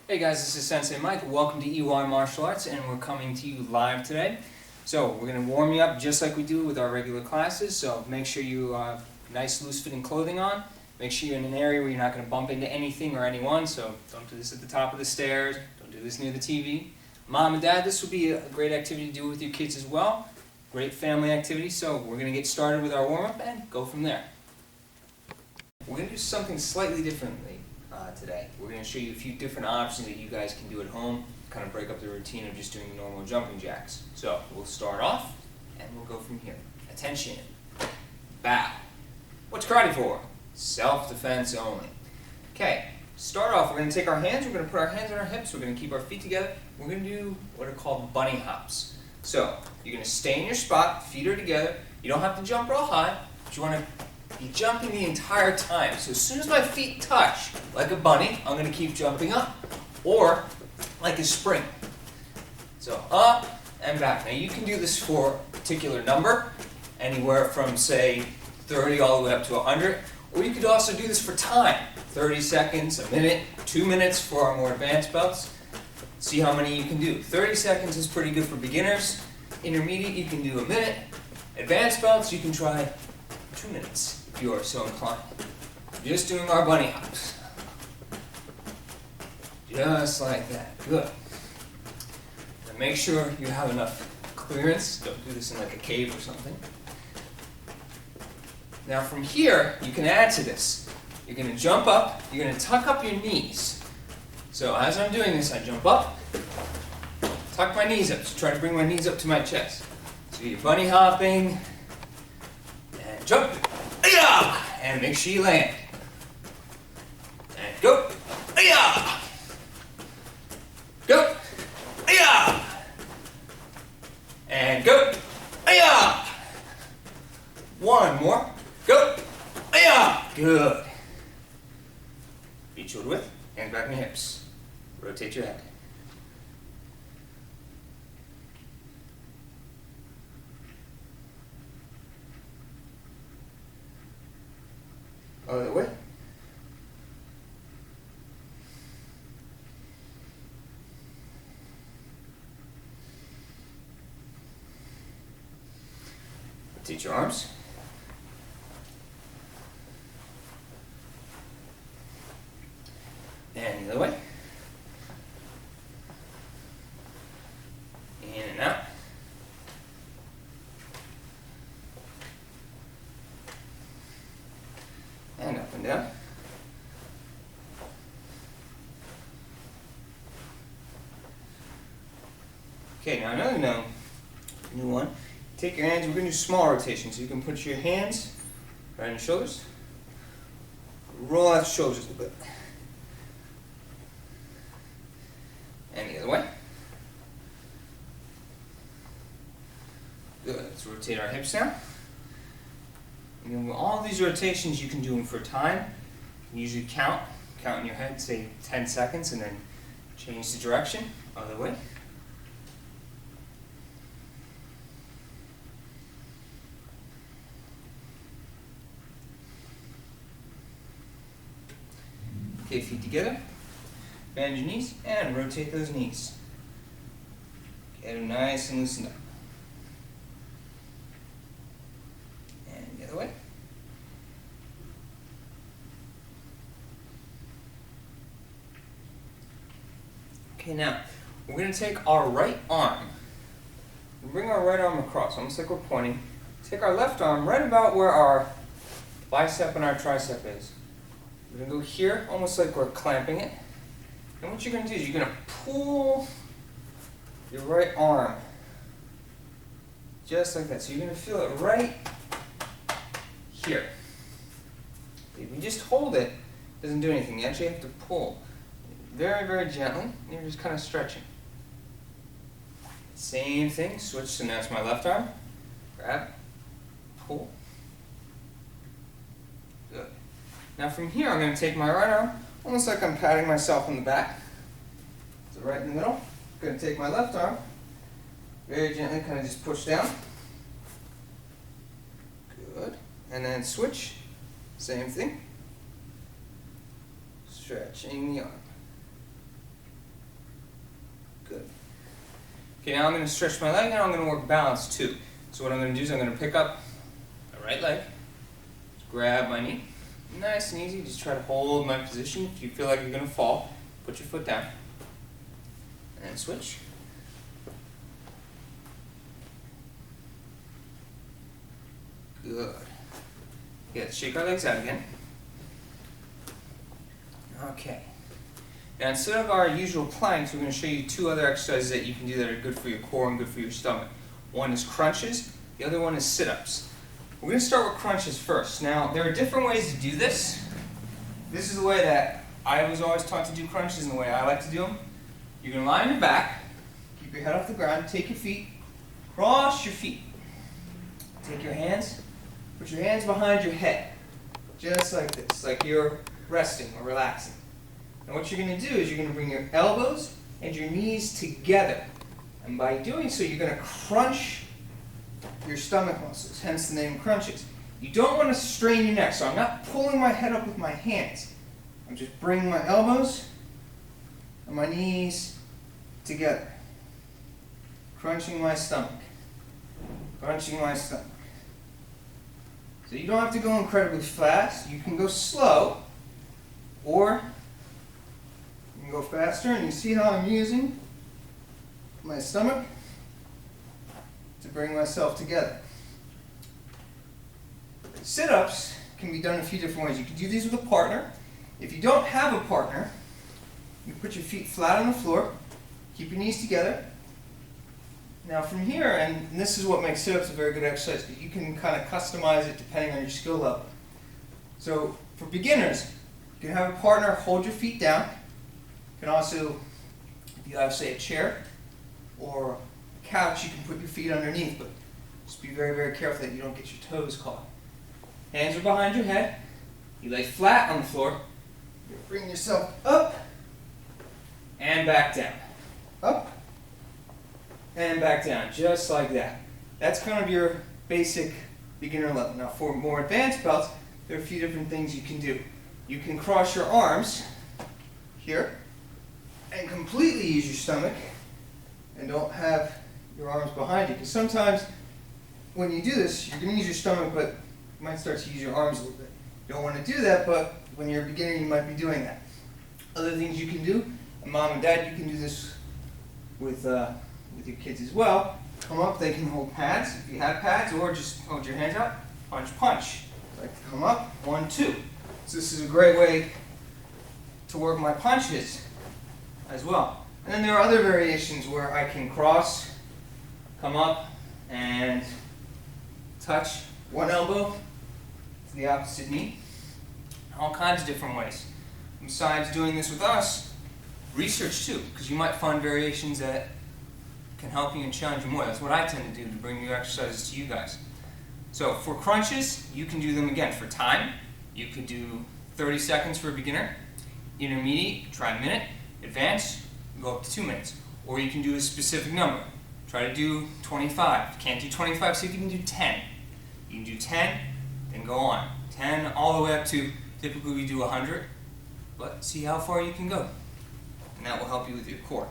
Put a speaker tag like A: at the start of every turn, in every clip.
A: Hey guys, this is Sensei Mike. Welcome to EY Martial Arts, and we're coming to you live today. So we're going to warm you up just like we do with our regular classes. So make sure you have nice loose-fitting clothing on. Make sure you're in an area where you're not going to bump into anything or anyone. So don't do this at the top of the stairs. Don't do this near the TV. Mom and Dad, this would be a great activity to do with your kids as well. Great family activity. So we're going to get started with our warm-up and go from there. We're going to do something slightly differently today. We're going to show you a few different options that you guys can do at home, kind of break up the routine of just doing normal jumping jacks. So we'll start off and we'll go from here. Attention. Bow. What's karate for? Self-defense only. Okay, start off, we're going to take our hands, we're going to put our hands on our hips, we're going to keep our feet together. We're going to do what are called bunny hops. So you're going to stay in your spot, feet are together. You don't have to jump real high, but you want to be jumping the entire time. So as soon as my feet touch, like a bunny, I'm going to keep jumping up. Or like a spring. So up and back. Now you can do this for a particular number, anywhere from say 30 all the way up to 100. Or you could also do this for time. 30 seconds, a minute, 2 minutes for our more advanced belts. See how many you can do. 30 seconds is pretty good for beginners. Intermediate, you can do a minute. Advanced belts, you can try 2 minutes. If you are so inclined. Just doing our bunny hops. Just like that. Good. Now make sure you have enough clearance. Don't do this in like a cave or something. Now from here, you can add to this. You're going to jump up. You're going to tuck up your knees. So as I'm doing this, I jump up, tuck my knees up. So try to bring my knees up to my chest. So you're bunny hopping, and jump. And make sure you land. And go. Go. And go. One more. Go. Good. Feet shoulder width, hands back on your hips. Rotate your head. Other way. Rotate your arms. And the other way. In and out. And up and down. Okay, now another new one. Take your hands, we're going to do small rotations. So you can put your hands right on your shoulders. Roll out the shoulders a little bit. And the other way. Good. Let's rotate our hips now. And then with all these rotations, you can do them for time. You can usually count in your head, say 10 seconds, and then change the direction. Other way. Okay, feet together. Bend your knees and rotate those knees. Get them nice and loosened up. And the other way. Okay, now we're going to take our right arm. We bring our right arm across, almost like we're pointing. Take our left arm right about where our bicep and our tricep is. We're going to go here, almost like we're clamping it. And what you're going to do is you're going to pull your right arm just like that. So you're going to feel it right here. If you just hold it, it doesn't do anything. You actually have to pull very, very gently, and you're just kind of stretching. Same thing, switch, so now it's my left arm. Grab, pull. Good. Now from here, I'm going to take my right arm, almost like I'm patting myself on the back. So right in the middle. I'm going to take my left arm, very gently kind of just push down. Good. And then switch, same thing. Stretching the arm. Okay, now I'm going to stretch my leg, and I'm going to work balance too. So what I'm going to do is I'm going to pick up my right leg, grab my knee, nice and easy, just try to hold my position. If you feel like you're going to fall, put your foot down, and then switch. Good. Yeah, let's shake our legs out again. Okay. Now instead of our usual planks, we're going to show you two other exercises that you can do that are good for your core and good for your stomach. One is crunches, the other one is sit-ups. We're going to start with crunches first. Now, there are different ways to do this. This is the way that I was always taught to do crunches and the way I like to do them. You're going to lie on your back, keep your head off the ground, take your feet, cross your feet. Take your hands, put your hands behind your head, just like this, like you're resting or relaxing. And what you're going to do is you're going to bring your elbows and your knees together. And by doing so, you're going to crunch your stomach muscles, hence the name crunches. You don't want to strain your neck, so I'm not pulling my head up with my hands. I'm just bringing my elbows and my knees together. Crunching my stomach. Crunching my stomach. So you don't have to go incredibly fast. You can go slow, or you can go faster, and you see how I'm using my stomach to bring myself together. Sit-ups can be done a few different ways. You can do these with a partner. If you don't have a partner, you put your feet flat on the floor, keep your knees together. Now from here, and this is what makes sit-ups a very good exercise, because you can kind of customize it depending on your skill level. So for beginners, you can have a partner hold your feet down. You can also, if you have, say, a chair or a couch, you can put your feet underneath, but just be very, very careful that you don't get your toes caught. Hands are behind your head. You lay flat on the floor. You bring yourself up and back down. Up and back down, just like that. That's kind of your basic beginner level. Now for more advanced belts, there are a few different things you can do. You can cross your arms here and completely use your stomach and don't have your arms behind you. Because sometimes when you do this, you're going to use your stomach, but you might start to use your arms a little bit. You don't want to do that, but when you're a beginner, you might be doing that. Other things you can do, and mom and dad, you can do this with your kids as well. Come up, they can hold pads if you have pads, or just hold your hands out, punch, punch. Like to come up, 1, 2. So this is a great way to work my punches as well. And then there are other variations where I can cross, come up, and touch one elbow to the opposite knee. All kinds of different ways. Besides doing this with us, research too, because you might find variations that can help you and challenge you more. That's what I tend to do to bring new exercises to you guys. So for crunches, you can do them again for time. You could do 30 seconds for a beginner. Intermediate, try a minute. Advanced, go up to 2 minutes. Or you can do a specific number. Try to do 25. If you can't do 25, see if you can do 10. You can do 10, then go on. 10 all the way up to, typically we do 100, but see how far you can go. And that will help you with your core.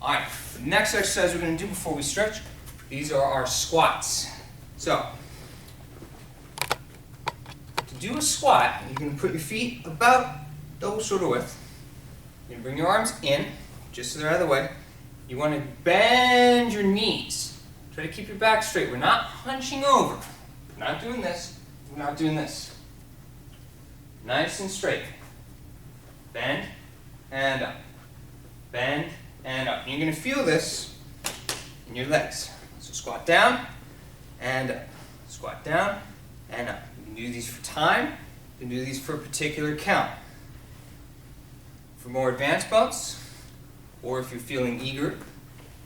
A: Alright, the next exercise we're going to do before we stretch, these are our squats. So, to do a squat, you're going to put your feet about double shoulder width. You're going to bring your arms in, just so they're out of the way. You want to bend your knees. Try to keep your back straight. We're not hunching over. We're not doing this. We're not doing this. Nice and straight. Bend and up. Bend and up. And you're going to feel this in your legs. So squat down and up. Squat down and up. You can do these for time. You can do these for a particular count. For more advanced belts, or if you're feeling eager,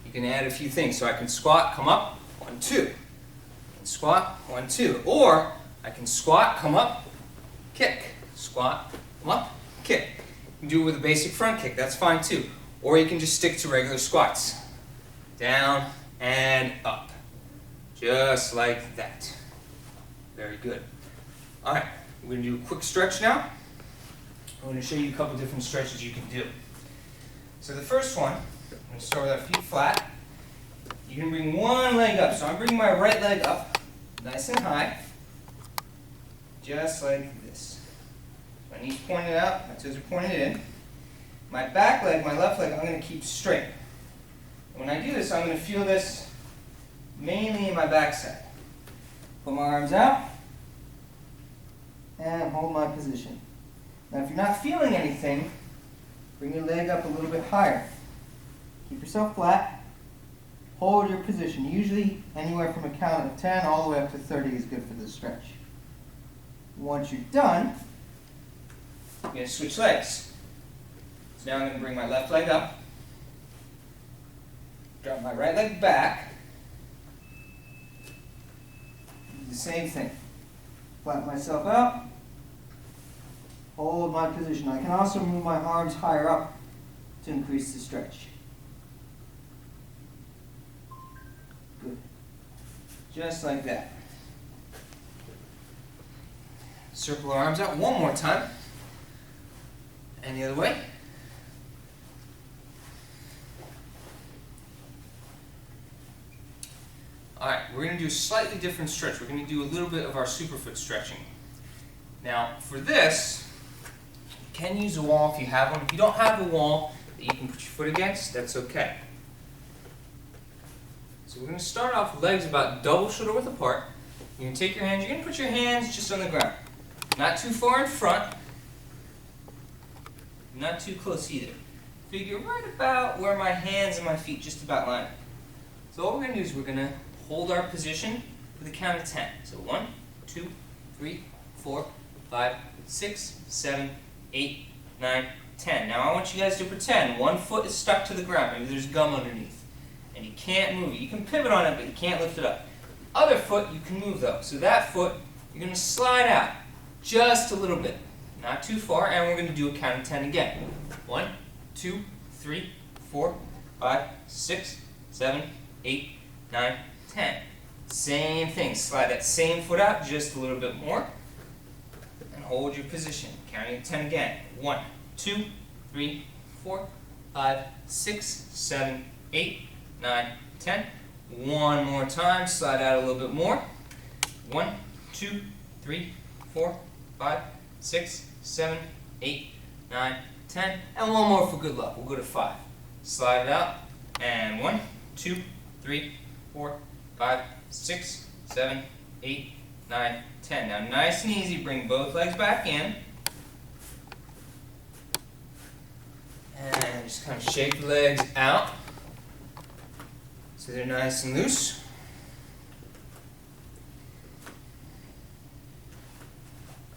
A: you can add a few things. So I can squat, come up, 1, 2. And squat, 1, 2. Or I can squat, come up, kick. Squat, come up, kick. You can do it with a basic front kick, that's fine too. Or you can just stick to regular squats. Down and up. Just like that. Very good. Alright, we're going to do a quick stretch now. I'm going to show you a couple different stretches you can do. So the first one I'm going to start with our feet flat. You can bring one leg up. So I'm bringing my right leg up, nice and high, just like this. My knees pointed out, my toes are pointed in. My back leg, my left leg, I'm going to keep straight. When I do this, I'm going to feel this mainly in my backside. Put my arms out and hold my position. Now if you're not feeling anything, bring your leg up a little bit higher. Keep yourself flat. Hold your position. Usually anywhere from a count of 10 all the way up to 30 is good for this stretch. Once you're done, I'm going to switch legs. So now I'm going to bring my left leg up, drop my right leg back, do the same thing. Flatten myself out, hold my position. I can also move my arms higher up to increase the stretch. Good. Just like that. Circle our arms out one more time. And the other way. Alright, we're going to do a slightly different stretch. We're going to do a little bit of our superfoot stretching. Now, for this, you can use a wall if you have one. If you don't have a wall that you can put your foot against, that's okay. So we're going to start off with legs about double shoulder width apart. You're going to take your hands, you're going to put your hands just on the ground. Not too far in front, not too close either. Figure right about where my hands and my feet just about line up. So what we're going to do is we're going to hold our position for the count of 10. So 1, 2, 3, 4, 5, 6, 7, 8, 9, 10. Now I want you guys to pretend one foot is stuck to the ground. Maybe there's gum underneath. And you can't move it. You can pivot on it, but you can't lift it up. The other foot you can move though. So that foot, you're going to slide out just a little bit. Not too far, and we're going to do a count of 10 again. 1, 2, 3, 4, 5, 6, 7, 8, 9, 10. Same thing. Slide that same foot out just a little bit more. And hold your position. Counting to 10 again. 1, 2, 3, 4, 5, 6, 7, 8, 9, 10. One more time. Slide out a little bit more. 1, 2, 3, 4, 5, 6, 7, 8, 9, 10. And one more for good luck. We'll go to 5. Slide it out. And 1, 2, 3, 4, 5, 6, 7, 8, 9, 10. Now nice and easy, bring both legs back in. And just kind of shake the legs out so they're nice and loose.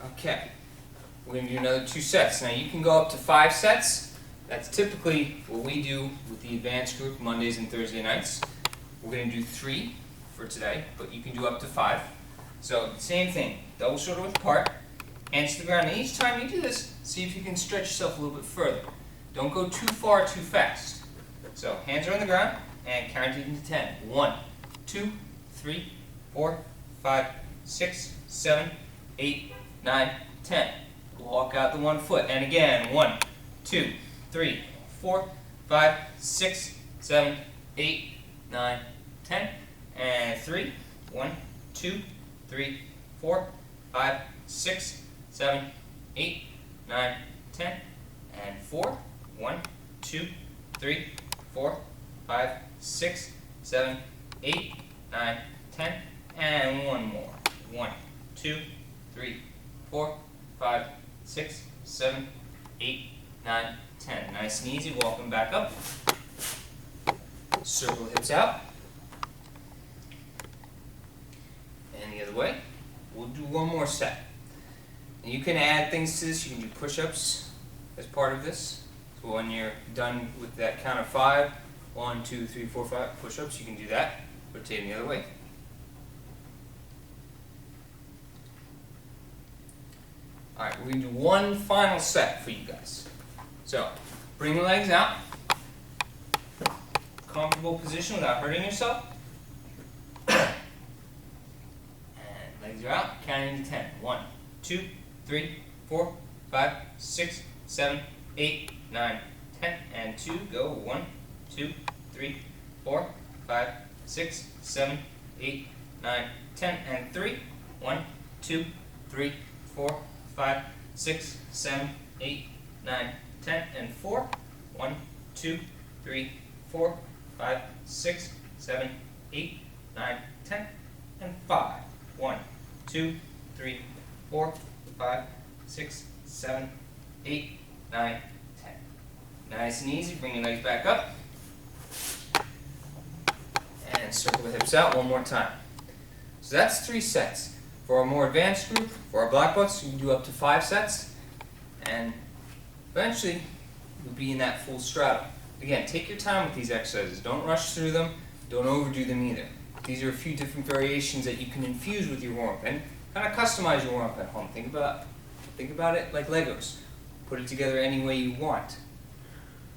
A: Okay, we're going to do another 2 sets. Now you can go up to 5 sets. That's typically what we do with the advanced group Mondays and Thursday nights. We're going to do 3 for today, but you can do up to 5. So same thing, double shoulder width apart, hands to the ground. And each time you do this, see if you can stretch yourself a little bit further. Don't go too far too fast. So hands are on the ground and count it into 10. 1, 2, 3, 4, 5, 6, 7, 8, 9, 10. Walk out the one foot. And again, 1, 2, 3, 4, 5, 6, 7, 8, 9, 10. And 3, 1, 2, 3, 4, 5, 6, 7, 8, 9, 10. And 4, 1, 2, 3, 4, 5, 6, 7, 8, 9, 10. And one more. 1, 2, 3, 4, 5, 6, 7, 8, 9, 10. Nice and easy. Walk them back up. Circle hips out. And the other way. We'll do one more set. And you can add things to this. You can do push-ups as part of this. So when you're done with that count of 5, 1, 2, 3, 4, 5 push-ups, you can do that. Rotate them the other way. Alright, we're going to do one final set for you guys. So, bring the legs out. Comfortable position without hurting yourself. And legs are out, counting to 10. 1, 2, 3, 4, 5, 6, 7, 8, 9, 10. And 2, go. 1, 2, 3, 4, 5, 6, 7, 8, 9, 10, and 3. 1, 2, 3, 4, 5, 6, 7, 8, 9, 10, and 4. 1, 2, 3, 4, 5, 6, 7, 8, 9, 10, and 5. 1, 2, 3, 4, 5, 6, 7, 8, 9, 10. Nice and easy. Bring your legs back up. And circle the hips out one more time. So that's 3 sets. For our more advanced group, for our black belts, you can do up to 5 sets. And eventually, you'll be in that full straddle. Again, take your time with these exercises. Don't rush through them. Don't overdo them either. These are a few different variations that you can infuse with your warm-up and kind of customize your warm-up at home. Think about it like Legos. Put it together any way you want.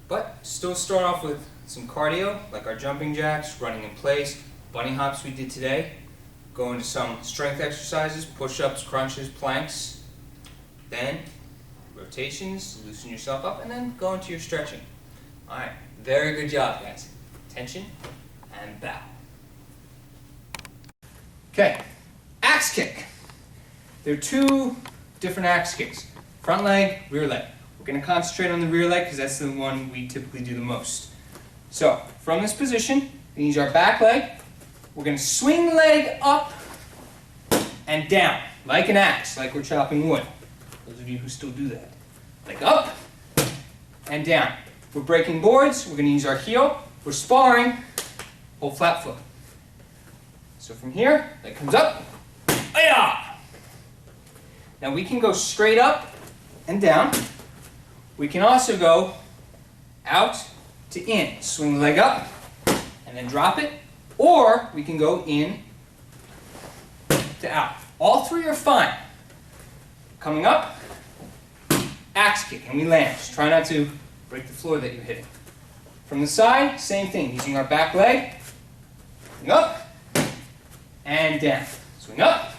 A: But still start off with some cardio, like our jumping jacks, running in place, bunny hops we did today. Go into some strength exercises, push-ups, crunches, planks. Then rotations, loosen yourself up, and then go into your stretching. Alright, very good job, guys. Tension and bow. Okay, axe kick. There are 2 different axe kicks. Front leg, rear leg. We're going to concentrate on the rear leg because that's the one we typically do the most. So, from this position, we use our back leg. We're going to swing the leg up and down, like an axe, like we're chopping wood. Those of you who still do that. Like up and down. We're breaking boards. We're going to use our heel. We're sparring. Hold flat foot. So from here, leg comes up. Ay-ya! Now we can go straight up and down. We can also go out to in. Swing the leg up and then drop it. Or we can go in to out. All 3 are fine. Coming up, axe kick, and we land. Just try not to break the floor that you're hitting. From the side, same thing. Using our back leg. Swing up and down. Swing up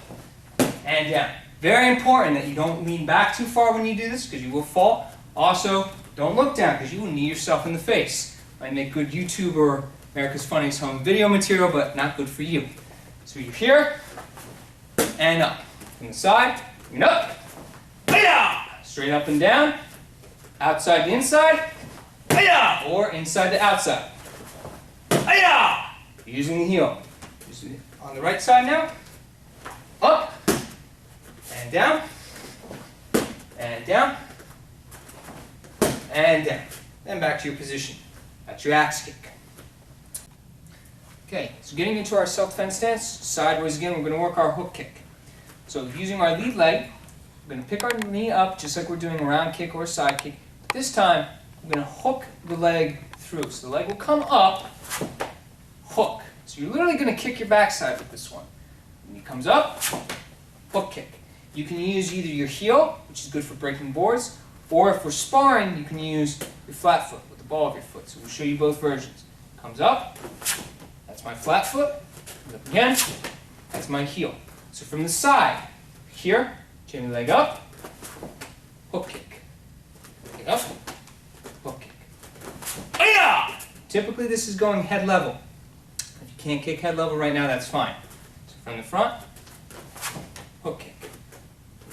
A: and down. Very important that you don't lean back too far when you do this because you will fall. Also, don't look down because you will knee yourself in the face. Might make good YouTube or America's Funniest Home video material, but not good for you. So you're here and up. From the side, and up. Straight up and down. Outside to inside. Or inside to outside. Using the heel. On the right side now. Up. And down. And down. And down. Then back to your position. That's your axe kick. Okay, so getting into our self-defense stance, sideways again, we're going to work our hook kick. So using our lead leg, we're going to pick our knee up just like we're doing a round kick or a side kick. But this time, we're going to hook the leg through. So the leg will come up, hook. So you're literally going to kick your backside with this one. When he comes up, hook kick. You can use either your heel, which is good for breaking boards, or if we're sparring, you can use your flat foot with the ball of your foot. So we'll show you both versions. Comes up, that's my flat foot. Comes up again, that's my heel. So from the side, here, chain the leg up, hook kick. Leg up, hook kick. Hi-ya! Typically this is going head level. If you can't kick head level right now, that's fine. So from the front, hook kick.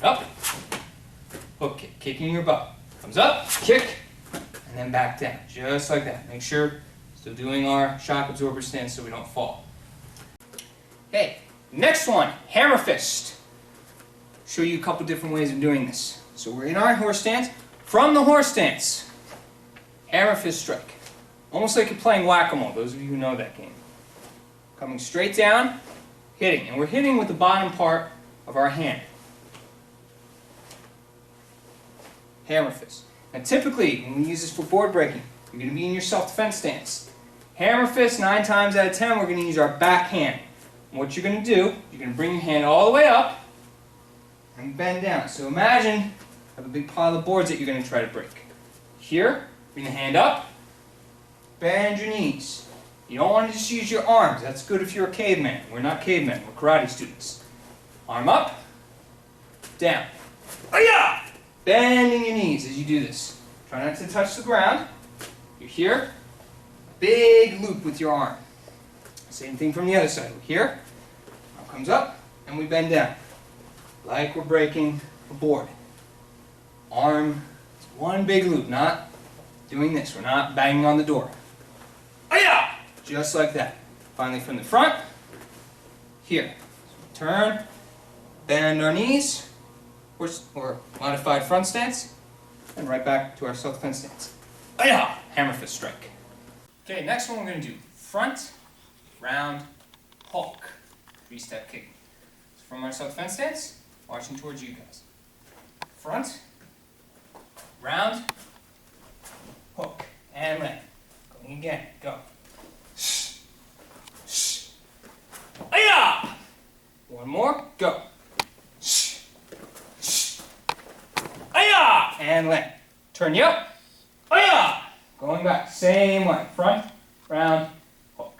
A: Up, hook kick, kicking your butt. Comes up, kick, and then back down, just like that. Make sure still doing our shock absorber stance so we don't fall. Okay, next one, hammer fist. Show you a couple different ways of doing this. So we're in our horse stance. From the horse stance, hammer fist strike. Almost like you're playing whack-a-mole, those of you who know that game. Coming straight down, hitting. And we're hitting with the bottom part of our hand. Hammer fist. Now typically, when we use this for board breaking, you're going to be in your self-defense stance. Hammer fist, 9 times out of 10, we're going to use our back hand. And what you're going to do, you're going to bring your hand all the way up and bend down. So imagine you have a big pile of boards that you're going to try to break. Here, bring the hand up, bend your knees. You don't want to just use your arms. That's good if you're a caveman. We're not cavemen, we're karate students. Arm up, down. Hi-ya! Bending your knees as you do this. Try not to touch the ground. You're here, big loop with your arm. Same thing from the other side. Here, arm comes up, and we bend down, like we're breaking a board. Arm, one big loop, not doing this. We're not banging on the door. Aya! Just like that. Finally from the front, here. So turn, bend our knees, or modified front stance, and right back to our self-defense stance. Aya! Hammer fist strike. Okay, next one we're going to do front, round, hulk. 3-step kicking. So from our self-defense stance, marching towards you guys. Front, round, hook, and land. Going again, go. Aya! One more, go. Aya! And land. Turn you up. Aya! Going back, same way. Front, round, hook.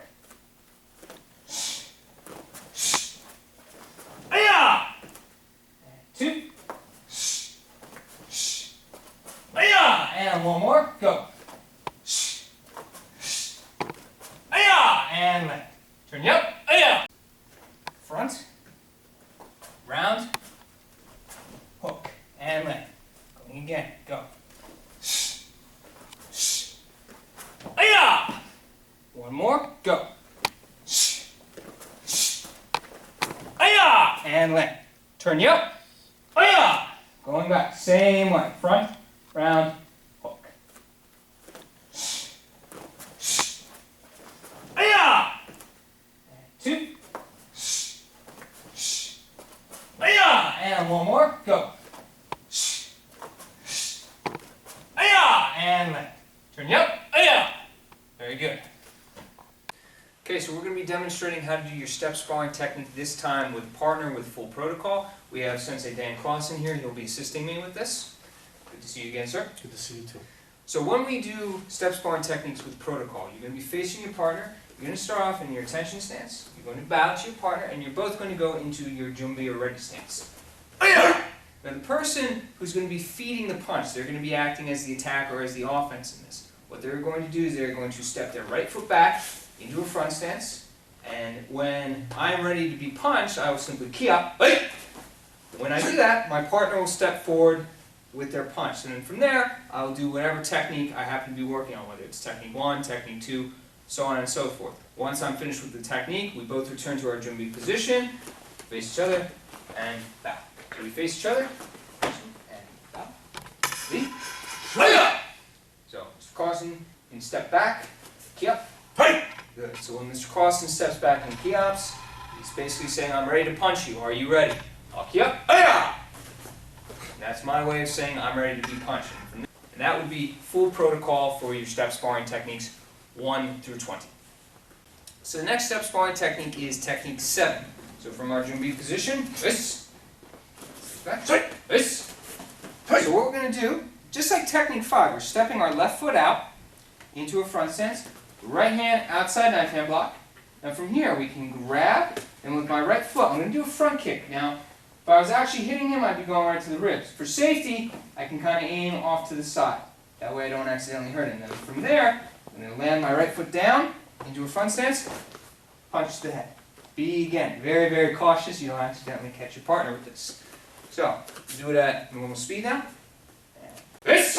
A: Aya! And 2. Aya! And one more, go. Aya! And land. Turn you up. Aya! Front, round, hook, and land. Going again, go. Aya! One more, go. Aya! And land. Turn you up. Aya! Going back, same way. Front, round, hook. Aya! And 2. Aya! And one more, go. Aya! And land. Turn you up. Aya! Very good. Okay, so we're going to be demonstrating how to do your step sparring technique, this time with a partner with full protocol. We have Sensei Dan Clausen here. He'll be assisting me with this. Good to see you again, sir.
B: Good to see you too.
A: So when we do step sparring techniques with protocol, you're going to be facing your partner. You're going to start off in your attention stance. You're going to bow to your partner, and you're both going to go into your Jumbi or ready stance. Now the person who's going to be feeding the punch, they're going to be acting as the attacker or as the offense in this. What they're going to do is they're going to step their right foot back into a front stance, and when I'm ready to be punched, I will simply key up. When I do that, my partner will step forward with their punch, and then from there, I'll do whatever technique I happen to be working on, whether it's technique 1, technique 2, so on and so forth. Once I'm finished with the technique, we both return to our Jumbi position, face each other, and bow. So we face each other, and bow. See? So, Mr. Carson can step back, key up. Good. So when Mr. Carson steps back and key ups, he's basically saying, I'm ready to punch you. Are you ready? I'll key up. That's my way of saying I'm ready to be punched. And that would be full protocol for your step sparring techniques 1 through 20. So the next step sparring technique is technique 7. So from our Jumbi position, this, back, this. So what we're going to do, just like technique 5, we're stepping our left foot out into a front stance, right hand outside knife hand block. And from here we can grab, and with my right foot, I'm going to do a front kick. Now, if I was actually hitting him, I'd be going right to the ribs. For safety, I can kind of aim off to the side. That way I don't accidentally hurt him. Then from there, I'm going to land my right foot down into a front stance, punch to the head. Be, again, very, very cautious. You don't accidentally catch your partner with this. So, do it at normal speed now. This,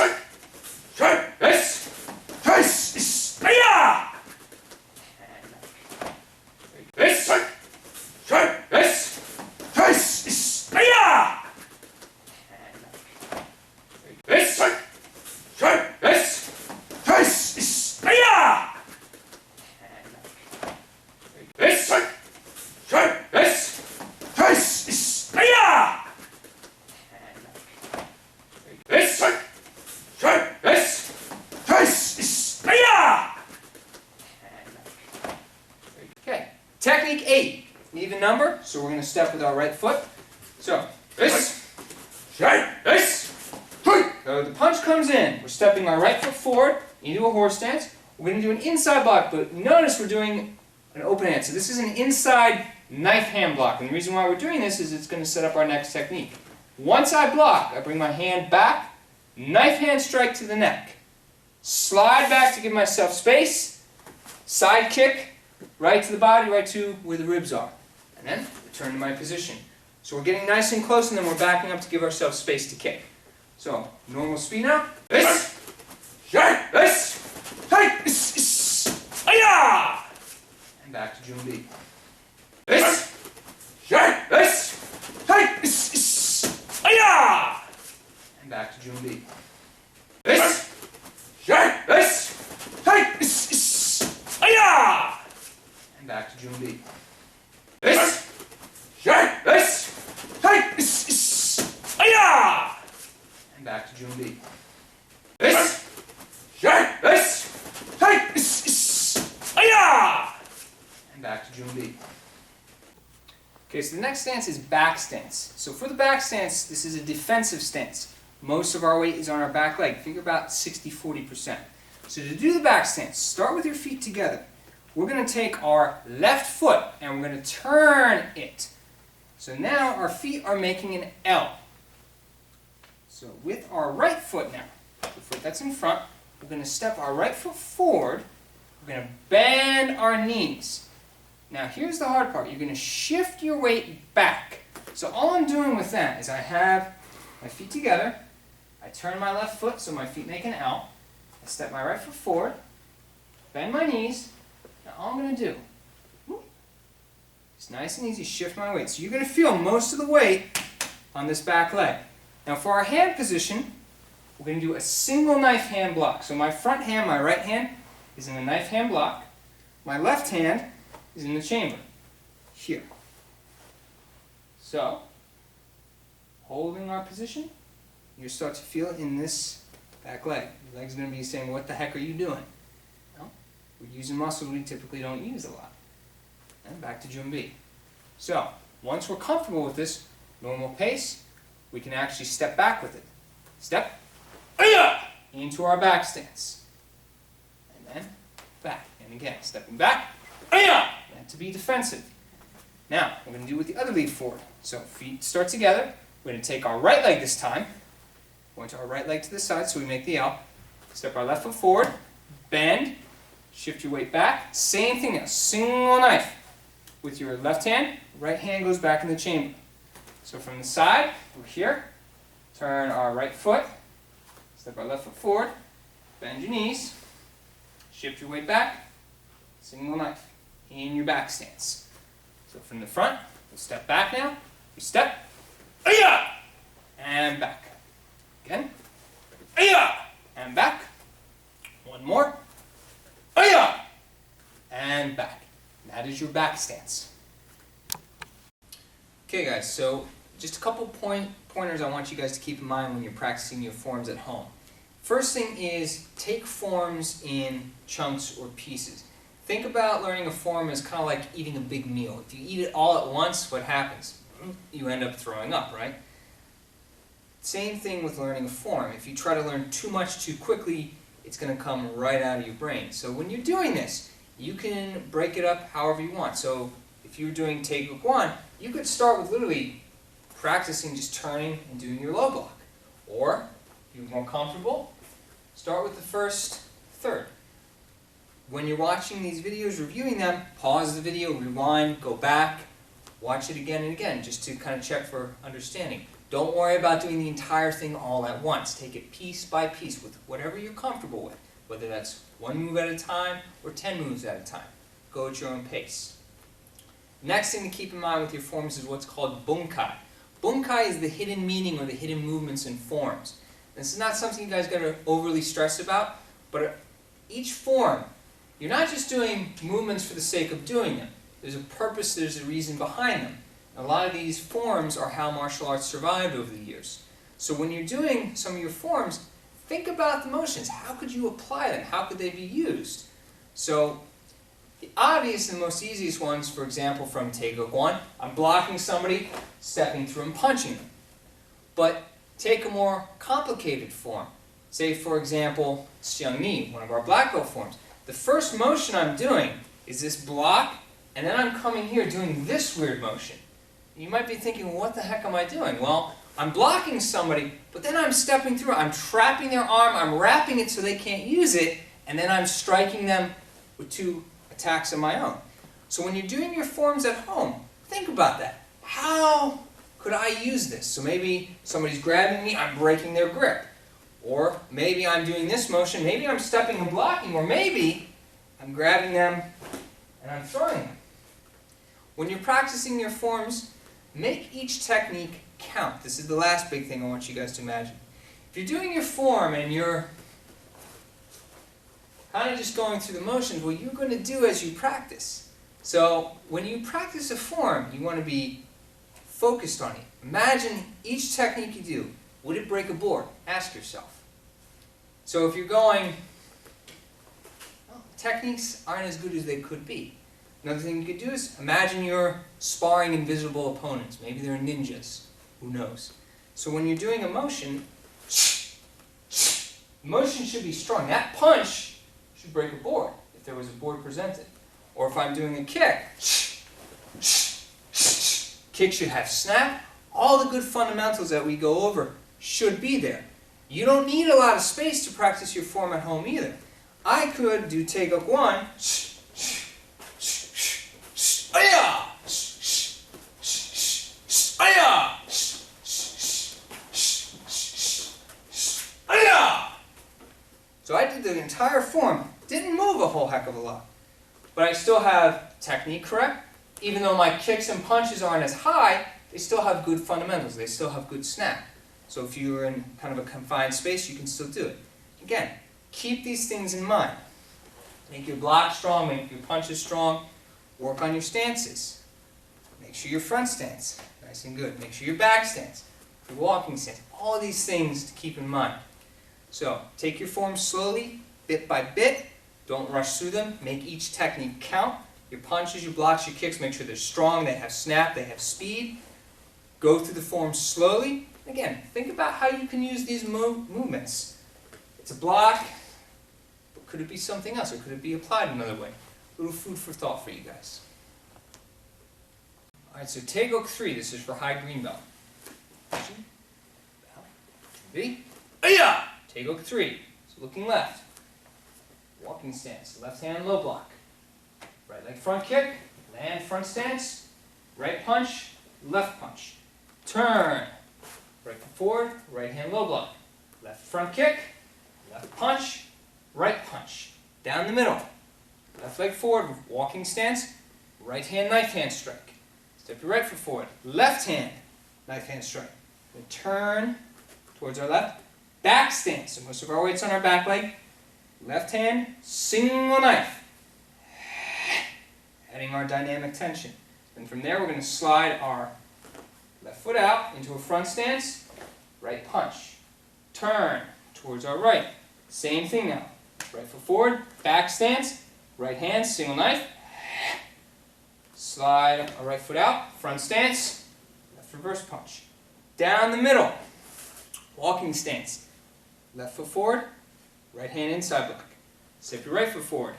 A: Technique 8, even number, so we're going to step with our right foot. So, this, so the punch comes in. We're stepping our right foot forward into a horse stance. We're going to do an inside block, but notice we're doing an open hand. So this is an inside knife hand block, and the reason why we're doing this is it's going to set up our next technique. Once I block, I bring my hand back, knife hand strike to the neck. Slide back to give myself space, side kick, right to the body, right to where the ribs are. And then return to my position. So we're getting nice and close, and then we're backing up to give ourselves space to kick. So, normal speed now. This, and back to June B. This, and back to June B. This, and back to June B. This, and back to June B. This, and back to June B. Okay, so the next stance is back stance. So for the back stance, this is a defensive stance. Most of our weight is on our back leg. Figure about 60-40%. So to do the back stance, start with your feet together. We're going to take our left foot and we're going to turn it. So now our feet are making an L. So with our right foot now, the foot that's in front, we're going to step our right foot forward. We're going to bend our knees. Now here's the hard part. You're going to shift your weight back. So all I'm doing with that is I have my feet together. I turn my left foot so my feet make an L. I step my right foot forward, bend my knees. Now all I'm going to do, it's nice and easy, shift my weight. So you're going to feel most of the weight on this back leg. Now for our hand position, we're going to do a single knife hand block. So my front hand, my right hand, is in the knife hand block. My left hand is in the chamber, here. So, holding our position, you start to feel it in this back leg. Your leg's going to be saying, what the heck are you doing? Well, we're using muscles we typically don't use a lot. And back to June B. So, once we're comfortable with this normal pace, we can actually step back with it. Step into our back stance. And then back. And again, stepping back. And to be defensive. Now, we're going to do it with the other lead forward. So, feet start together. We're going to take our right leg this time. Point our right leg to the side so we make the L. Step our left foot forward. Bend. Shift your weight back. Same thing now. Single knife. With your left hand, right hand goes back in the chamber. So from the side, we're here. Turn our right foot. Step our left foot forward. Bend your knees. Shift your weight back. Single knife. In your back stance. So from the front, we'll step back now. We step. And back. Again. And back. One more. And back. That is your back stance. Okay guys, so just a couple pointers I want you guys to keep in mind when you're practicing your forms at home. First thing is take forms in chunks or pieces. Think about learning a form as kind of like eating a big meal. If you eat it all at once, what happens? You end up throwing up, right? Same thing with learning a form. If you try to learn too much too quickly, it's going to come right out of your brain. So when you're doing this, you can break it up however you want. So if you're doing Taeguk 1, you could start with literally practicing just turning and doing your low block. Or, if you're more comfortable, start with the first third. When you're watching these videos, reviewing them, pause the video, rewind, go back, watch it again and again, just to kind of check for understanding. Don't worry about doing the entire thing all at once. Take it piece by piece with whatever you're comfortable with, whether that's one move at a time or 10 moves at a time. Go at your own pace. Next thing to keep in mind with your forms is what's called bunkai. Bunkai is the hidden meaning or the hidden movements in forms. This is not something you guys got to overly stress about, but each form, you're not just doing movements for the sake of doing them. There's a purpose, there's a reason behind them. A lot of these forms are how martial arts survived over the years. So when you're doing some of your forms, think about the motions. How could you apply them? How could they be used? So the obvious and most easiest ones, for example, from Taeguk 1, I'm blocking somebody, stepping through and punching them. But take a more complicated form. Say, for example, Xiang Ni, one of our black belt forms. The first motion I'm doing is this block, and then I'm coming here doing this weird motion. You might be thinking, what the heck am I doing? Well, I'm blocking somebody, but then I'm stepping through. I'm trapping their arm, I'm wrapping it so they can't use it, and then I'm striking them with two attacks of my own. So when you're doing your forms at home, think about that. How could I use this? So maybe somebody's grabbing me, I'm breaking their grip. Or maybe I'm doing this motion, maybe I'm stepping and blocking, or maybe I'm grabbing them and I'm throwing them. When you're practicing your forms, make each technique count. This is the last big thing I want you guys to imagine. If you're doing your form and you're kind of just going through the motions, what you're going to do as you practice. So when you practice a form, you want to be focused on it. Imagine each technique you do. Would it break a board? Ask yourself. So if you're going, well, techniques aren't as good as they could be. Another thing you could do is imagine you're sparring invisible opponents. Maybe they're ninjas. Who knows? So when you're doing a motion, motion should be strong. That punch should break a board if there was a board presented. Or if I'm doing a kick, kick should have snap. All the good fundamentals that we go over should be there. You don't need a lot of space to practice your form at home either. I could do takeout 1, so I did the entire form, didn't move a whole heck of a lot. But I still have technique correct. Even though my kicks and punches aren't as high, they still have good fundamentals. They still have good snap. So if you're in kind of a confined space, you can still do it. Again, keep these things in mind. Make your block strong, make your punches strong. Work on your stances. Make sure your front stance, nice and good. Make sure your back stance, your walking stance. All these things to keep in mind. So, take your forms slowly, bit by bit. Don't rush through them. Make each technique count. Your punches, your blocks, your kicks, make sure they're strong, they have snap, they have speed. Go through the forms slowly. Again, think about how you can use these movements. It's a block, but could it be something else, or could it be applied another way? A little food for thought for you guys. Alright, so Taegeuk 3, this is for high green belt. B. Taegeuk 3, so looking left. Walking stance, left hand low block. Right leg front kick, land front stance, right punch, left punch. Turn, right foot forward, right hand low block. Left front kick, left punch, right punch. Down the middle. Left leg forward, walking stance, right hand knife hand strike. Step your right foot forward, left hand knife hand strike. Then turn towards our left, back stance. So most of our weight's on our back leg. Left hand, single knife. Adding our dynamic tension. Then from there we're going to slide our left foot out into a front stance, right punch. Turn towards our right. Same thing now. Right foot forward, back stance, right hand, single knife. Slide our right foot out, front stance, left reverse punch. Down the middle, walking stance. Left foot forward, right hand inside block. Step your right foot forward,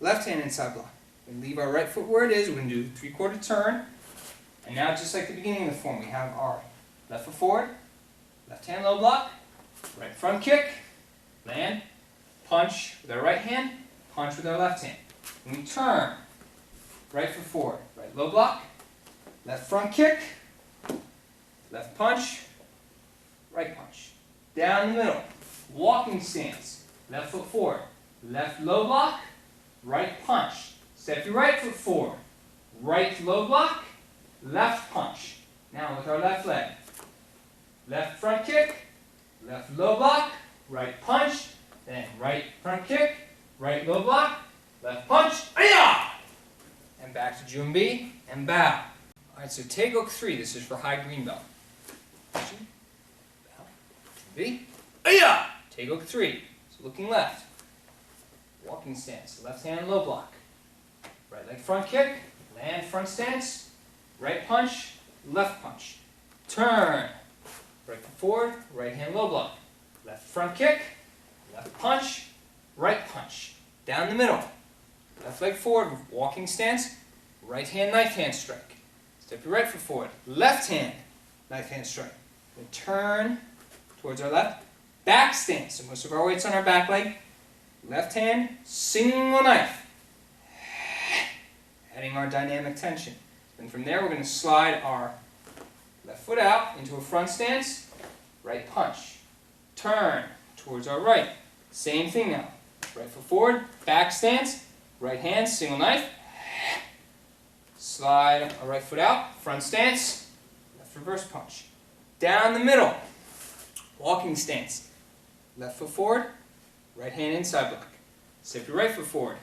A: left hand inside block. We leave our right foot where it is. We're going to do 3/4 turn. And now, just like the beginning of the form, we have our left foot forward, left hand low block, right front kick, land, punch with our right hand, punch with our left hand. When we turn, right foot forward, right low block, left front kick, left punch, right punch. Down the middle, walking stance, left foot forward, left low block, right punch. Step your right foot forward, right low block, left punch. Now with our left leg. Left front kick, left low block, right punch, then right front kick, right low block, left punch, Aya! And back to Junbi, and bow. Alright, so Taegeuk 3, this is for high green belt. Junbi, Aya! Taegeuk 3, so looking left. Walking stance, left hand low block. Right leg front kick, land front stance, right punch, left punch. Turn, right foot forward, right hand low block. Left front kick, left punch, right punch. Down the middle. Left leg forward, walking stance, right hand knife hand strike. Step your right foot forward, left hand knife hand strike. Then turn towards our left, back stance. So most of our weight's on our back leg. Left hand, single knife. adding our dynamic tension. And from there, we're going to slide our left foot out into a front stance, right punch. Turn towards our right. Same thing now. Right foot forward, back stance, right hand, single knife. Slide our right foot out, front stance, left reverse punch. Down the middle, walking stance. Left foot forward, right hand inside block. Step your right foot forward,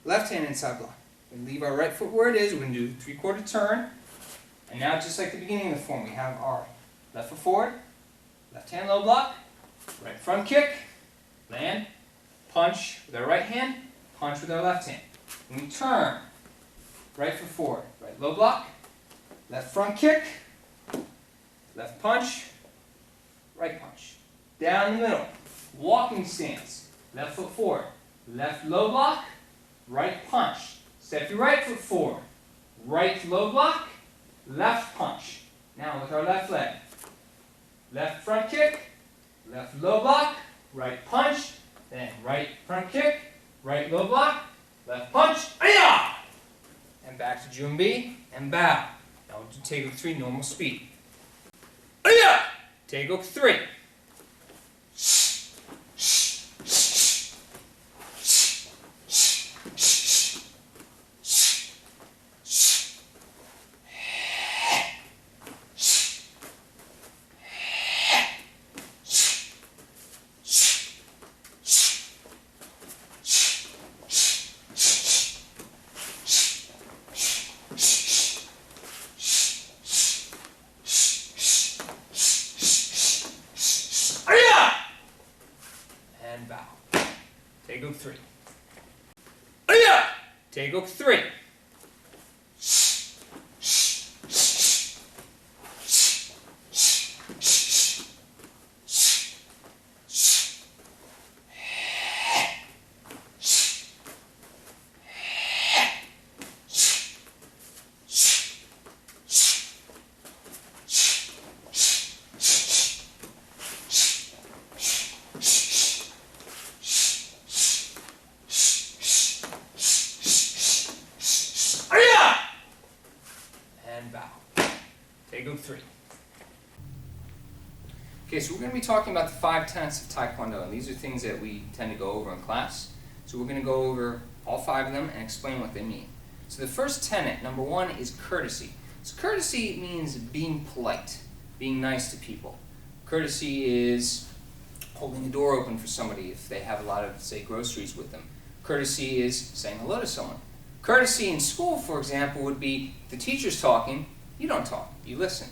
A: left hand inside block. We leave our right foot where it is. We're going to do 3/4 turn. And now, just like the beginning of the form, we have our left foot forward, left hand low block, right front kick, land, punch with our right hand, punch with our left hand. When we turn, right foot forward, right low block, left front kick, left punch, right punch. Down the middle, walking stance, left foot forward, left low block, right punch. Step your right foot forward, right low block, left punch. Now with our left leg, left front kick, left low block, right punch, then right front kick, right low block, left punch, ayah! And back to Jumbi, and bow. Now we'll do Taegeuk 3, normal speed. Ayah! Taegeuk 3. And bow. Taegeuk 3. Ayah! Taegeuk 3. And bow. Taegeuk 3. Okay, so we're going to be talking about the 5 tenets of Taekwondo, and these are things that we tend to go over in class. So we're going to go over all 5 of them and explain what they mean. So the first tenet, number 1, is courtesy. So courtesy means being polite, being nice to people. Courtesy is holding the door open for somebody if they have a lot of, say, groceries with them. Courtesy is saying hello to someone. Courtesy in school, for example, would be the teacher's talking, you don't talk, you listen.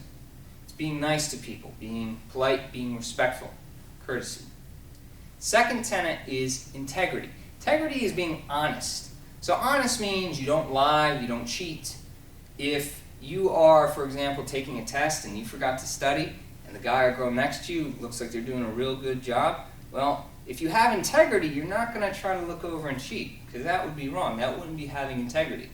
A: It's being nice to people, being polite, being respectful. Courtesy. Second tenet is integrity. Integrity is being honest. So honest means you don't lie, you don't cheat. If you are, for example, taking a test and you forgot to study, and the guy or girl next to you looks like they're doing a real good job, well, if you have integrity, you're not going to try to look over and cheat, because that would be wrong. That wouldn't be having integrity.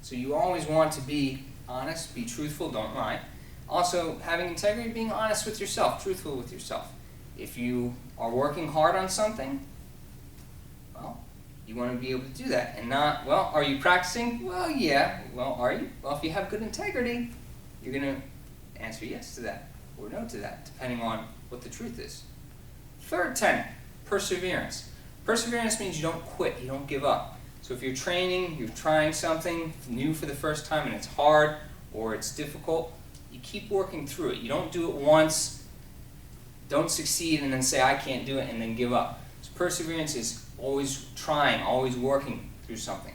A: So you always want to be honest, be truthful, don't lie. Also, having integrity, being honest with yourself, truthful with yourself. If you are working hard on something, well, you want to be able to do that. And not, well, are you practicing? Well, yeah. Well, are you? Well, if you have good integrity, you're going to answer yes to that, or no to that, depending on what the truth is. Third tenet, perseverance. Perseverance means you don't quit, you don't give up. So if you're training, you're trying something new for the first time and it's hard or it's difficult, you keep working through it. You don't do it once, don't succeed, and then say, I can't do it, and then give up. So perseverance is always trying, always working through something.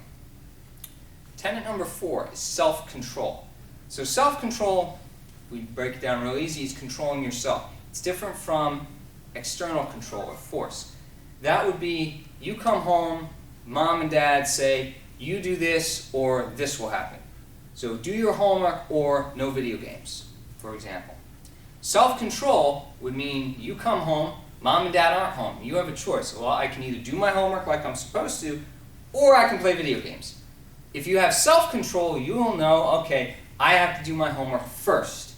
A: Tenet number 4 is self-control. So self-control, if we break it down real easy, is controlling yourself. It's different from external control or force. That would be, you come home, mom and dad say, you do this or this will happen. So do your homework or no video games, for example. Self-control would mean you come home, mom and dad aren't home. You have a choice. Well, I can either do my homework like I'm supposed to, or I can play video games. If you have self-control, you will know, okay, I have to do my homework first,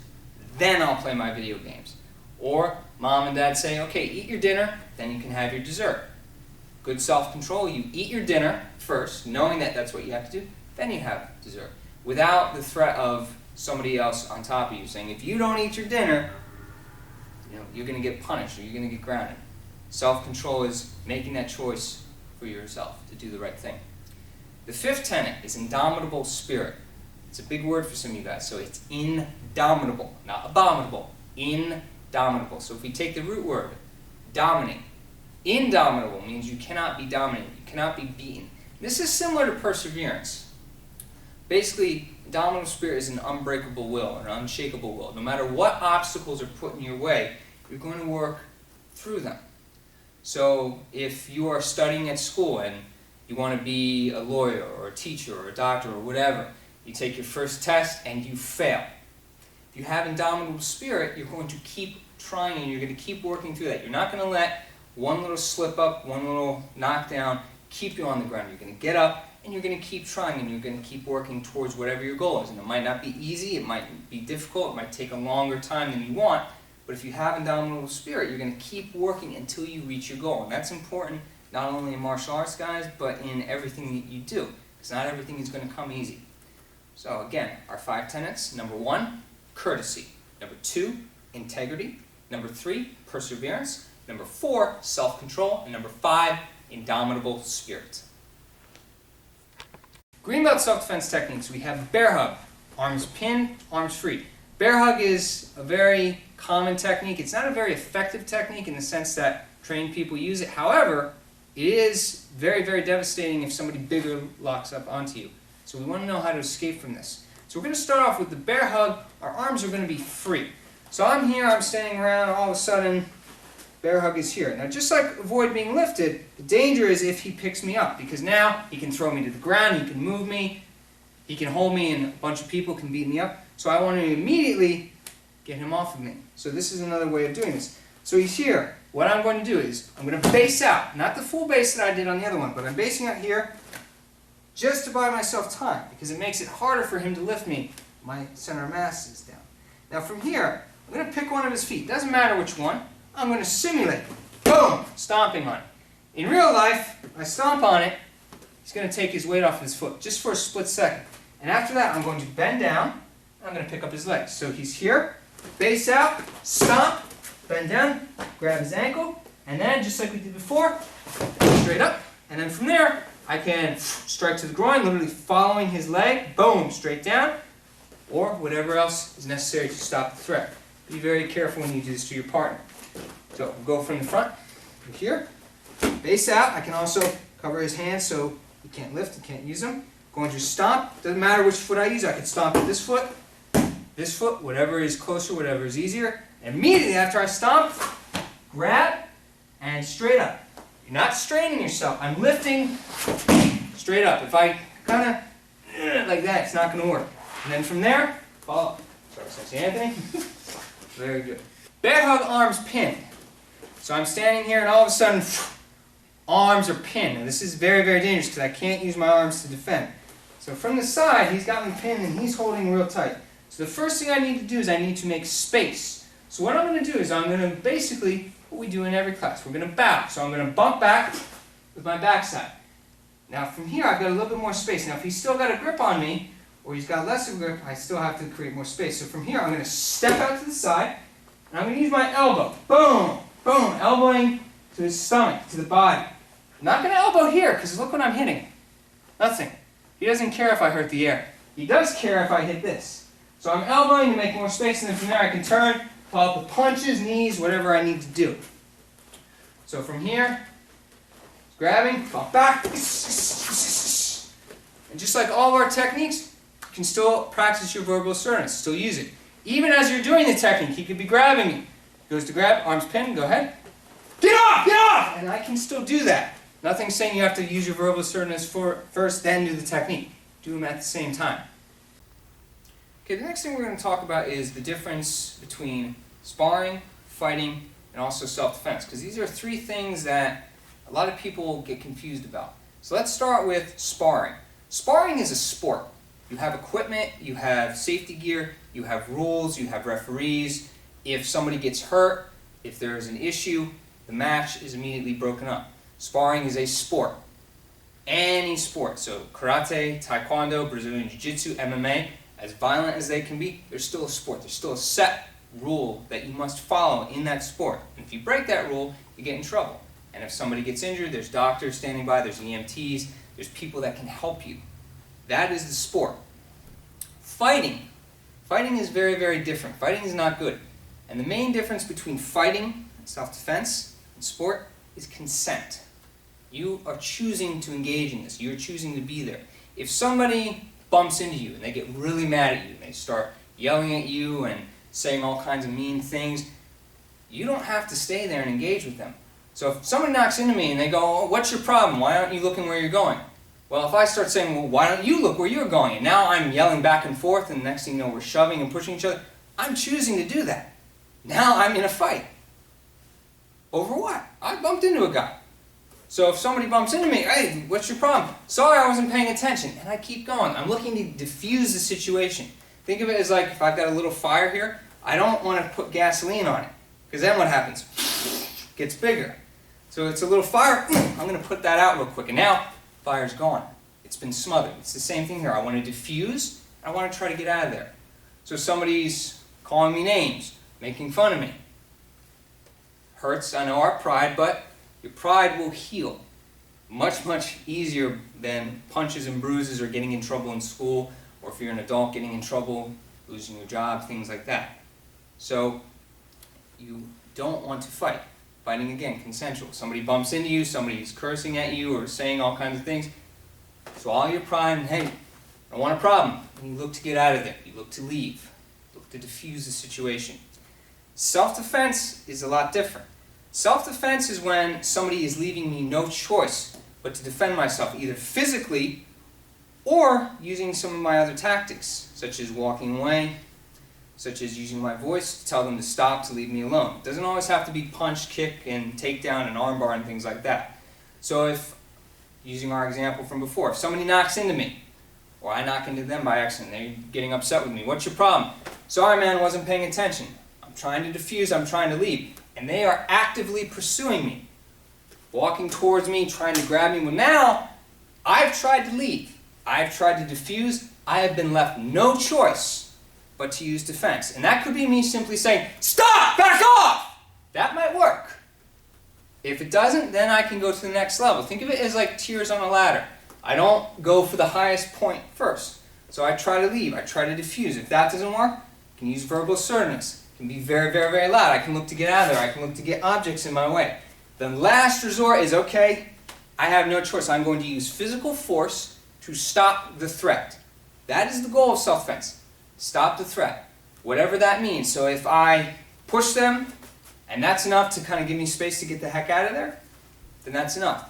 A: then I'll play my video games. Or mom and dad say, okay, eat your dinner, then you can have your dessert. Good self-control, you eat your dinner first, knowing that that's what you have to do, then you have dessert. Without the threat of somebody else on top of you saying, if you don't eat your dinner, you're going to get punished or you're going to get grounded. Self-control is making that choice for yourself to do the right thing. The fifth tenet is indomitable spirit. It's a big word for some of you guys, so it's indomitable, not abominable, indomitable. So if we take the root word, dominate, indomitable means you cannot be dominated, you cannot be beaten. This is similar to perseverance. Basically, indomitable spirit is an unbreakable will, an unshakable will. No matter what obstacles are put in your way, you're going to work through them. So if you are studying at school and you want to be a lawyer or a teacher or a doctor or whatever, you take your first test and you fail. If you have indomitable spirit, you're going to keep trying and you're going to keep working through that. You're not going to let one little slip up, one little knockdown keep you on the ground. You're going to get up and you're going to keep trying and you're going to keep working towards whatever your goal is. And it might not be easy, it might be difficult, it might take a longer time than you want, but if you have indomitable spirit, you're going to keep working until you reach your goal. And that's important not only in martial arts, guys, but in everything that you do, because not everything is going to come easy. So again, our 5 tenets: number 1, courtesy; number 2, integrity; number 3, perseverance; number 4, self-control; and number 5, indomitable spirit. Green belt self-defense techniques, we have bear hug, arms pinned, arms free. Bear hug is a very common technique. It's not a very effective technique in the sense that trained people use it. However, it is very, very devastating if somebody bigger locks up onto you. So we want to know how to escape from this. So we're going to start off with the bear hug. Our arms are going to be free. So I'm here, I'm standing around, all of a sudden, bear hug is here. Now just like avoid being lifted, the danger is if he picks me up, because now he can throw me to the ground, he can move me, he can hold me, and a bunch of people can beat me up. So I want to immediately get him off of me. So this is another way of doing this. So he's here. What I'm going to do is, I'm going to base out. Not the full base that I did on the other one, but I'm basing out here just to buy myself time, because it makes it harder for him to lift me. My center of mass is down. Now from here, I'm going to pick one of his feet. Doesn't matter which one. I'm going to simulate, boom, stomping on it. In real life, I stomp on it, he's going to take his weight off his foot, just for a split second. And after that, I'm going to bend down, and I'm going to pick up his legs. So he's here, base out, stomp, bend down, grab his ankle, and then, just like we did before, straight up. And then from there, I can strike to the groin, literally following his leg, boom, straight down, or whatever else is necessary to stop the threat. Be very careful when you do this to your partner. So we'll go from the front, here, base out. I can also cover his hands so he can't lift, he can't use them. Going to stomp, doesn't matter which foot I use, I can stomp at this foot, whatever is closer, whatever is easier. And immediately after I stomp, grab, and straight up. You're not straining yourself, I'm lifting straight up. If I kind of like that, it's not going to work. And then from there, follow. Sorry, Sexy Anthony. Very good. Bear hug, arms pinned. So I'm standing here and all of a sudden, arms are pinned. And this is very, very dangerous because I can't use my arms to defend. So from the side, he's got me pinned and he's holding real tight. So the first thing I need to do is I need to make space. So what I'm going to do is I'm going to basically, what we do in every class, we're going to bow. So I'm going to bump back with my backside. Now from here, I've got a little bit more space. Now if he's still got a grip on me, or he's got less of a grip, I still have to create more space. So from here, I'm going to step out to the side, and I'm going to use my elbow. Boom, boom, elbowing to his stomach, to the body. I'm not going to elbow here, because look what I'm hitting. Nothing. He doesn't care if I hurt the air. He does care if I hit this. So I'm elbowing to make more space, and then from there I can turn, follow up with punches, knees, whatever I need to do. So from here, grabbing, bump back. And just like all of our techniques, you can still practice your verbal assertiveness, still use it. Even as you're doing the technique, he could be grabbing me. Goes to grab, arms pinned, go ahead. Get off, get off! And I can still do that. Nothing's saying you have to use your verbal assertiveness first, then do the technique. Do them at the same time. Okay, the next thing we're going to talk about is the difference between sparring, fighting, and also self-defense. Because these are 3 things that a lot of people get confused about. So let's start with sparring. Sparring is a sport. You have equipment, you have safety gear, you have rules, you have referees. If somebody gets hurt, if there's an issue, the match is immediately broken up. Sparring is a sport. Any sport. So karate, taekwondo, Brazilian jiu-jitsu, MMA, as violent as they can be, they're still a sport. There's still a set rule that you must follow in that sport. And if you break that rule, you get in trouble. And if somebody gets injured, there's doctors standing by, there's EMTs, there's people that can help you. That is the sport. Fighting. Fighting is very, very different. Fighting is not good. And the main difference between fighting and self-defense and sport is consent. You are choosing to engage in this. You're choosing to be there. If somebody bumps into you and they get really mad at you and they start yelling at you and saying all kinds of mean things, you don't have to stay there and engage with them. So if somebody knocks into me and they go, "Oh, what's your problem? Why aren't you looking where you're going?" Well, if I start saying, "Well, why don't you look where you're going?" and now I'm yelling back and forth, and the next thing you know, we're shoving and pushing each other, I'm choosing to do that. Now I'm in a fight. Over what? I bumped into a guy. So if somebody bumps into me, "Hey, what's your problem?" "Sorry, I wasn't paying attention." And I keep going. I'm looking to diffuse the situation. Think of it as like if I've got a little fire here, I don't want to put gasoline on it. Because then what happens? It gets bigger. So it's a little fire, I'm going to put that out real quick. And now, fire's gone. It's been smothered. It's the same thing here. I want to diffuse, I want to try to get out of there. So somebody's calling me names, making fun of me. Hurts, I know, our pride, but your pride will heal. Much, much easier than punches and bruises or getting in trouble in school, or if you're an adult getting in trouble, losing your job, things like that. So you don't want to fight. Fighting, again, consensual. Somebody bumps into you, somebody's cursing at you or saying all kinds of things. Swallow your pride and, hey, I want a problem. And you look to get out of there. You look to leave. Look to diffuse the situation. Self-defense is a lot different. Self-defense is when somebody is leaving me no choice but to defend myself, either physically or using some of my other tactics, such as walking away, such as using my voice to tell them to stop, to leave me alone. It doesn't always have to be punch, kick, and takedown, and armbar, and things like that. So if, using our example from before, if somebody knocks into me, or I knock into them by accident, they're getting upset with me, "What's your problem?" "Sorry, man, wasn't paying attention. I'm trying to diffuse, I'm trying to leave." And they are actively pursuing me, walking towards me, trying to grab me. Well, now, I've tried to leave. I've tried to diffuse. I have been left no choice but to use defense. And that could be me simply saying, "Stop! Back off!" That might work. If it doesn't, then I can go to the next level. Think of it as like tiers on a ladder. I don't go for the highest point first. So I try to leave. I try to diffuse. If that doesn't work, I can use verbal assertiveness. It can be very, very, very loud. I can look to get out of there. I can look to get objects in my way. The last resort is, okay, I have no choice. I'm going to use physical force to stop the threat. That is the goal of self-defense. Stop the threat, whatever that means. So if I push them, and that's enough to kind of give me space to get the heck out of there, then that's enough.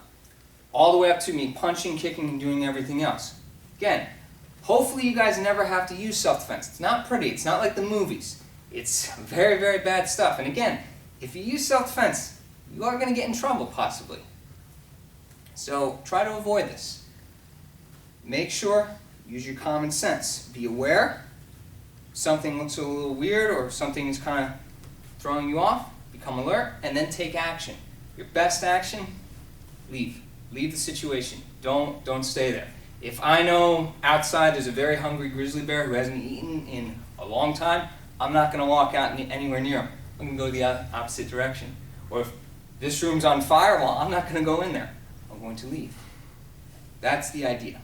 A: All the way up to me punching, kicking, and doing everything else. Again, hopefully you guys never have to use self-defense. It's not pretty. It's not like the movies. It's very, very bad stuff. And again, if you use self-defense, you are going to get in trouble, possibly. So try to avoid this. Make sure, use your common sense. Be aware. Something looks a little weird or something is kind of throwing you off, become alert, and then take action. Your best action, leave. Leave the situation. Don't stay there. If I know outside there's a very hungry grizzly bear who hasn't eaten in a long time, I'm not going to walk out anywhere near him. I'm going to go the opposite direction. Or if this room's on fire, well, I'm not going to go in there. I'm going to leave. That's the idea.